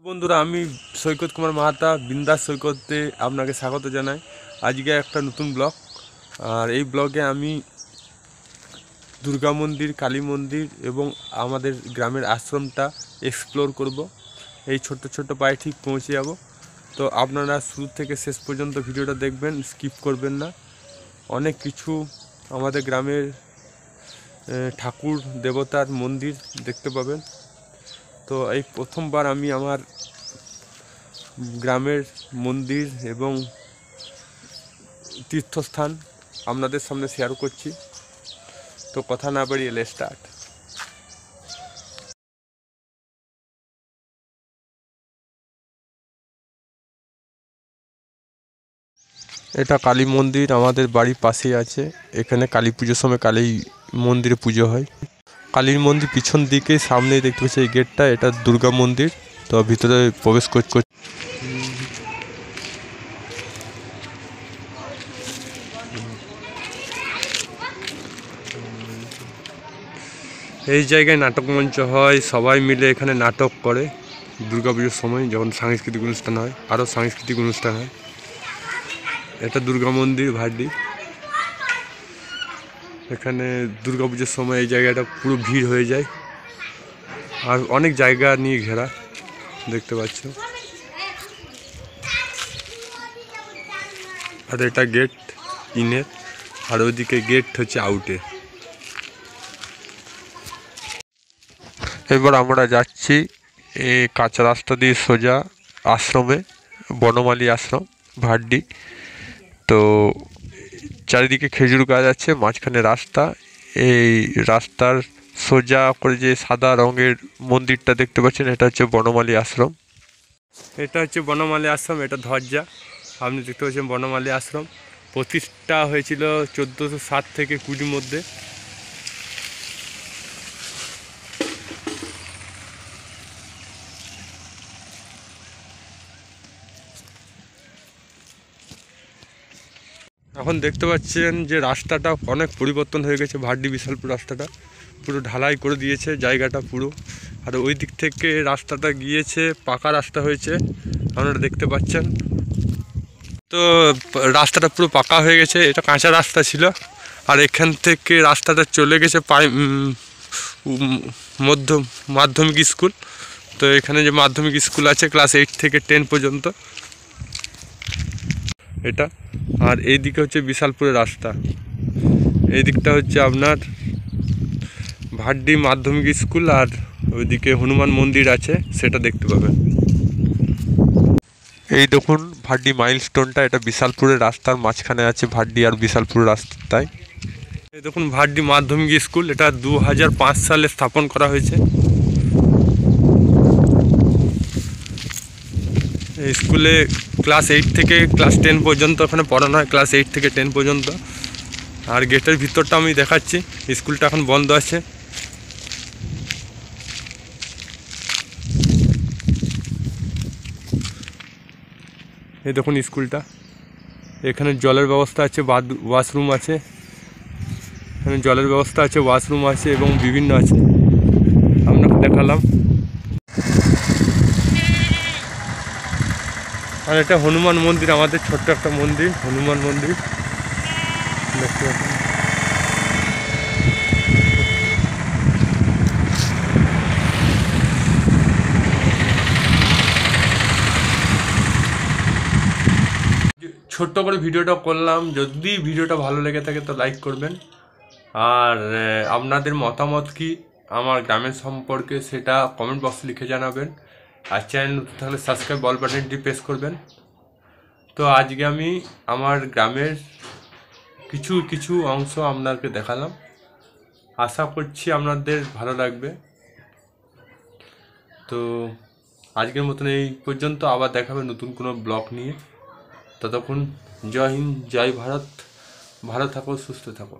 বন্ধুরা, আমি সৈকত কুমার মাহাতা বিন্দাস সৈকতে আপনাকে স্বাগত জানাই। আজকে একটা নতুন ব্লগ, আর এই ব্লগে আমি দুর্গা মন্দির, কালী মন্দির এবং আমাদের গ্রামের আশ্রমটা এক্সপ্লোর করব। এই ছোট্ট ছোট্ট পায়ে ঠিক পৌঁছে যাব। তো আপনারা শুরু থেকে শেষ পর্যন্ত ভিডিওটা দেখবেন, স্কিপ করবেন না। অনেক কিছু আমাদের গ্রামের ঠাকুর দেবতার মন্দির দেখতে পাবেন। তো এই প্রথমবার আমি আমার গ্রামের মন্দির এবং তীর্থস্থান আপনাদের সামনে শেয়ার করছি। তো কথা না বাড়িয়ে লেটস স্টার্ট। এটা কালী মন্দির আমাদের বাড়ির পাশেই আছে। এখানে কালী পুজোর সময় কালী মন্দিরে পুজো হয়। কালীর মন্দির পিছন দিকে সামনেই দেখতে পাচ্ছি এই গেটটা, এটা দুর্গা মন্দির। তো ভিতরে প্রবেশ করছি। এই জায়গায় নাটক মঞ্চ হয়, সবাই মিলে এখানে নাটক করে দুর্গাপুজোর সময়, যখন সাংস্কৃতিক অনুষ্ঠান হয়, আরও সাংস্কৃতিক অনুষ্ঠান হয়। এটা দুর্গা মন্দির ভাড্ডি। এখানে দুর্গাপুজোর সময় এই জায়গাটা পুরো ভিড় হয়ে যায়, আর অনেক জায়গা নিয়ে ঘেরা দেখতে পাচ্ছ। আর এটা গেট ইনের, আর ওইদিকে গেট হচ্ছে আউটের। এবার আমরা যাচ্ছি এই কাঁচা রাস্তা দিয়ে সোজা আশ্রমে, বনমালী আশ্রম ভাড্ডি। তো চারিদিকে খেজুর গাছ আছে, মাঝখানে রাস্তা। এই রাস্তার সোজা করে যে সাদা রঙের মন্দিরটা দেখতে পাচ্ছেন, এটা হচ্ছে বনমালী আশ্রম। এটা হচ্ছে বনমালী আশ্রম, এটা ধ্বজা আপনি দেখতে পাচ্ছেন। বনমালী আশ্রম প্রতিষ্ঠা হয়েছিল 1407 থেকে 20 মধ্যে। এখন দেখতে পাচ্ছেন যে রাস্তাটা অনেক পরিবর্তন হয়ে গেছে। ভাড্ডি বিশালপুর রাস্তাটা পুরো ঢালাই করে দিয়েছে জায়গাটা পুরো। আর ওই দিক থেকে রাস্তাটা গিয়েছে, পাকা রাস্তা হয়েছে, আপনারা দেখতে পাচ্ছেন। তো রাস্তাটা পুরো পাকা হয়ে গেছে, এটা কাঁচা রাস্তা ছিল। আর এখান থেকে রাস্তাটা চলে গেছে মাধ্যমিক স্কুল। তো এখানে যে মাধ্যমিক স্কুল আছে ক্লাস 8 থেকে 10 পর্যন্ত এটা। আর এই দিকে হচ্ছে বিশালপুরের রাস্তা, এই দিকটা হচ্ছে আপনার ভাড্ডি মাধ্যমিক স্কুল, আর ওইদিকে হনুমান মন্দির আছে, সেটা দেখতে পাবেন। এই দেখুন ভাড্ডি মাইলস্টোনটা, এটা বিশালপুরের রাস্তার মাঝখানে আছে, ভাড্ডি আর বিশালপুরের রাস্তায়। এই দেখুন ভাড্ডি মাধ্যমিক স্কুল, এটা 2005 সালে স্থাপন করা হয়েছে। এই স্কুলে ক্লাস 8 থেকে ক্লাস 10 পর্যন্ত এখানে পড়ানো হয়, ক্লাস 8 থেকে 10 পর্যন্ত। আর গেটের ভিতরটা আমি দেখাচ্ছি, স্কুলটা এখন বন্ধ আছে। এই দেখুন স্কুলটা, এখানে জলের ব্যবস্থা আছে, ওয়াশরুম আছে, এখানে জলের ব্যবস্থা আছে, ওয়াশরুম আছে এবং বিভিন্ন আছে, আপনাকে দেখালাম। আর এটা হনুমান মন্দির, আমাদের ছোট্ট একটা মন্দির, হনুমান মন্দির দেখতে পাচ্ছেন। ছোট্ট করে ভিডিওটা করলাম, যদি ভিডিওটা ভালো লেগে থাকে তো লাইক করবেন। আর আপনাদের মতামত কি আমার গ্রামের সম্পর্কে সেটা কমেন্ট বক্সে লিখে জানাবেন। আর চ্যানেল তাহলে সাবস্ক্রাইব বল বাটনটি প্রেস করবেন। তো আজকে আমি আমার গ্রামের কিছু কিছু অংশ আপনাকে দেখালাম, আশা করছি আপনাদের ভালো লাগবে। তো আজকের মতন এই পর্যন্ত, আবার দেখাবে নতুন কোনো ব্লগ নিয়ে। ততক্ষণ জয় হিন্দ, জয় ভারত, ভালো থাকো, সুস্থ থাকো।